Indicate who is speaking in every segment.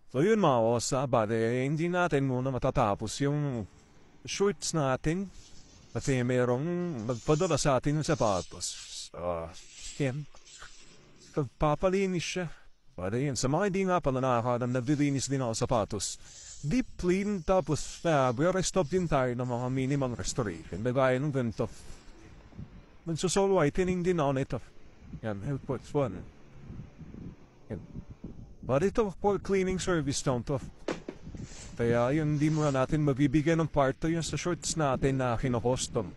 Speaker 1: So yun mga osa, bale, hindi natin muna matatapos yung shorts natin. Kasi merong nagpadala sa atin ng sapatos. Yan. Pagpapalinis siya. Bale yun, sa mga hindi nga pala nakakalam, naglilinis din ako sapatos. Deep clean, tapos we-restop din tayo ng mga minimal restoration. Bagay ng ganito. Nagsusolo whitening din ako nito. Yan, health points 1. Yan. But ito, for cleaning service down to. Kaya yun, hindi muna natin mabibigyan ng part to yun sa shorts natin na kinocustom.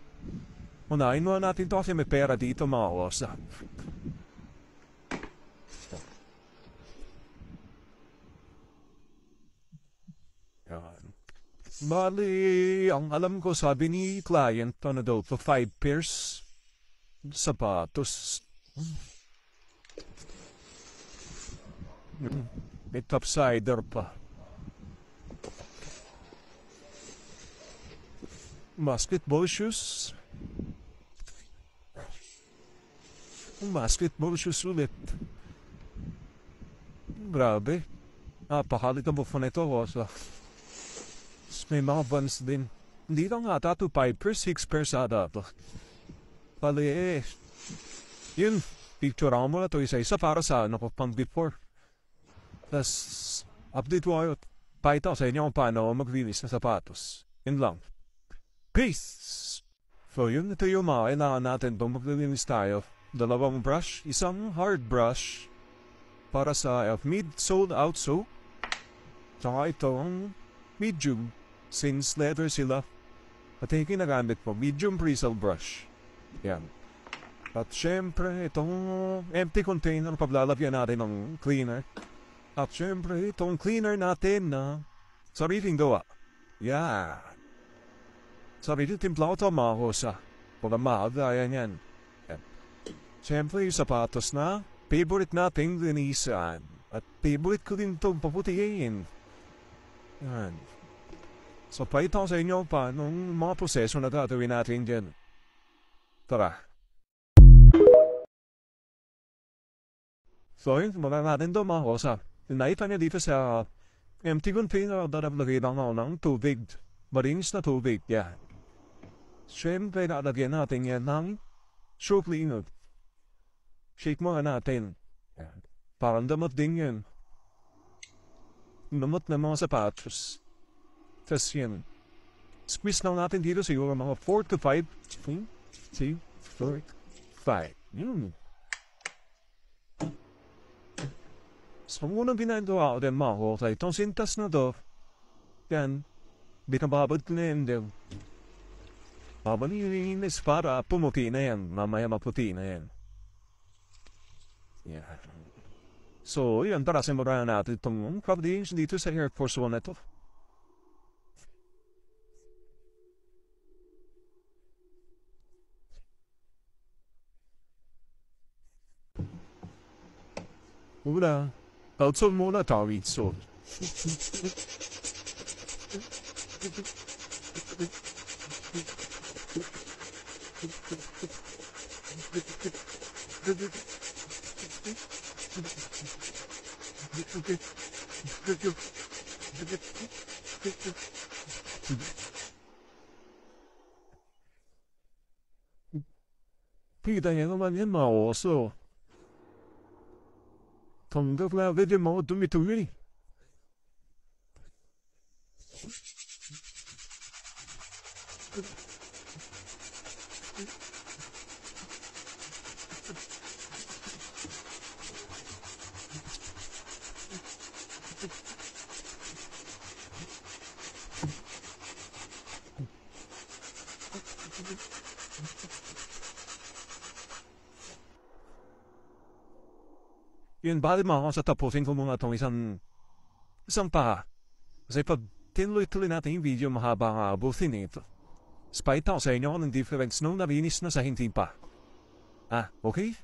Speaker 1: Unahin muna natin to kasi may pera dito mga osa. Yan. Bali, ang alam ko sabi ni client, ano daw, to 5 pairs sapatos. May topsider pa. Basketball shoes. Basketball shoes ulit. Grabe. Napakalit ang buffon ito. May mga buns din. Hindi lang ata 2 pairs, 6 pairs ata ito. Pali yun. Picture ako mo na ito isa-isa para sa ano ko pang before. Tapos, update ko kayo. Pakita ko sa inyo kung paano maglinis na sapatos. Yun lang. Peace! So yun, ito yung mga kailangan natin itong maglinis tayo. 2 brush, isang hard brush para sa mid-sole outsole. Tsaka itong medium, since leather sila. At yung kinagamit ko, medium bristle brush. Yan. At syempre, itong empty container, paglalagyan natin ng cleaner. At syempre, itong cleaner natin na sariling gawa. Yeah. Sariling timpla ko ito mga kosa. Kung maaga, yan. Syempre, yung sapatos na favorite nating linisan. At favorite ko din itong paputihin. Yan. So, paita ko sa inyo paano mga proseso na gagawin natin dyan. Tara. So, yun, mga natin ito mga kosa. Nakita niya dito sa empty container na naglagay lang ako ng tubig. Marinis na tubig, yan. Siyempre, nalagyan natin yan ng shoe cleaner. Shake mo natin. Yan. Parang damot din yan. Damot na mga sapatos. Tapos yan. Squeeze lang natin dito siguro mga 4 to 5. 2, 3, 4, 5. Yun. So, unang ginagawa ko din mga kosa, itong sintas na to, yan, binababad ko na yan din. Babalinis para pumuti na yan, mamaya maputi na yan. Yan. So, yan, tara simulan natin itong coverings dito sa Air Force 1 na ito. Ula. Outsole muna tayo outsole. Kita niya naman yan mga oso. Tanggap na agad yung mga dumi-dumi. Yun, bali mga sa tapusin ko muna itong isang pa. Kasi pag tinuloy-tuloy natin yung video, mahaba nga abutin ito. Spite ako sa inyo ng difference nung narinis na sa hindi pa. Okay?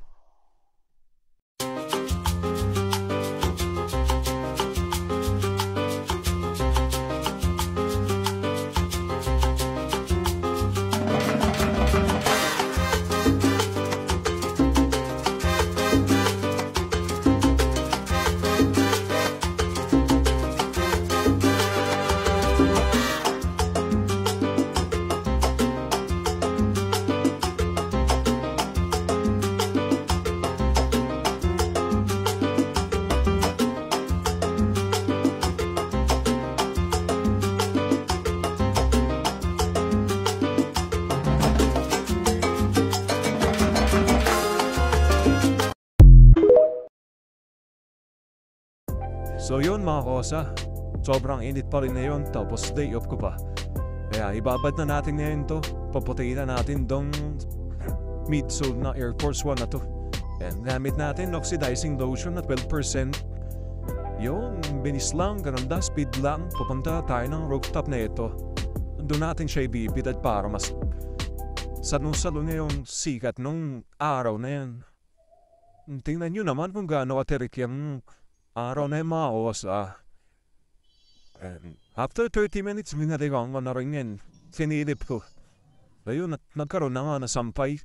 Speaker 1: So yun mga kosa, sobrang init pa rin na yun tapos day off ko pa. Kaya ibabad na natin ngayon to, paputayin na natin dong midsole na Air Force 1 na to. And gamit natin oxidizing lotion na 12%. Yun, binis lang, ganun speed lang, pupunta tayo ng rooftop na ito. Doon natin siya ibibidad para mas salo niya yung sikat nung araw na yan. Tingnan nyo naman kung gaano katirik yung araw na yung mga osa. And after 30 minutes, minaligang ko na rin yan. Sinilip ko. Ayun, nagkaroon na nga na sampay.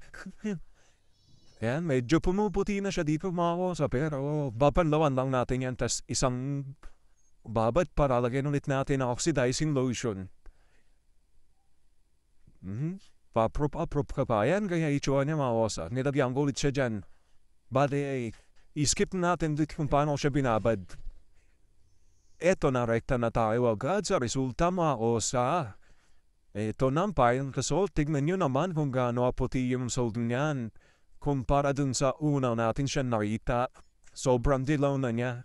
Speaker 1: Yan, medyo pumuputi na siya dito mga kosa. Pero babanlawan lang natin yan. Tas isang babad para lagyan ulit natin ang oxidizing lotion. Paprop ka pa. Yan, kaya itsura niya mga kosa. Nilagyan ko ulit siya dyan. Bale, i-skip natin dito kung paano siya binabad. Eto na rekta na tayo agad sa resulta mga kosa. Eto na ang final result. Tignan nyo naman kung gaano puti yung sold niyan. Kumpara dun sa una natin siya nakita. Sobrang dilaw na niya.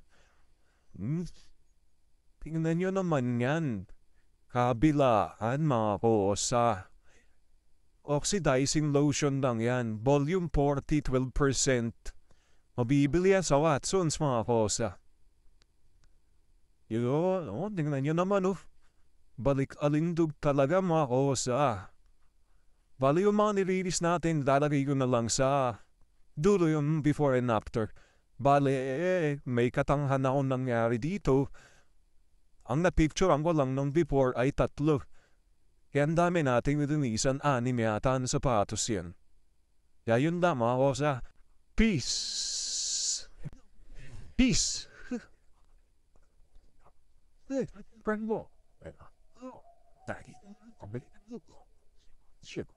Speaker 1: Tingnan nyo naman yan. Kabilaan mga kosa. Oxidizing lotion lang yan. Volume 40, 12%. Mabibili yan sa Watsons mga kosa. Yun, tingnan nyo naman Balik alindog talaga mga kosa. Bali yung mga nililis natin, lalagay ko na lang sa dulo yung before and after. Bali, may katanghan akong nangyari dito. Ang napicturean ko lang nung before ay 3. Kaya ang dami nating nilinisan, 6 yata na sapatos yan. Kaya yun lang mga kosa. Peace! Peace! Friend mo. Shit,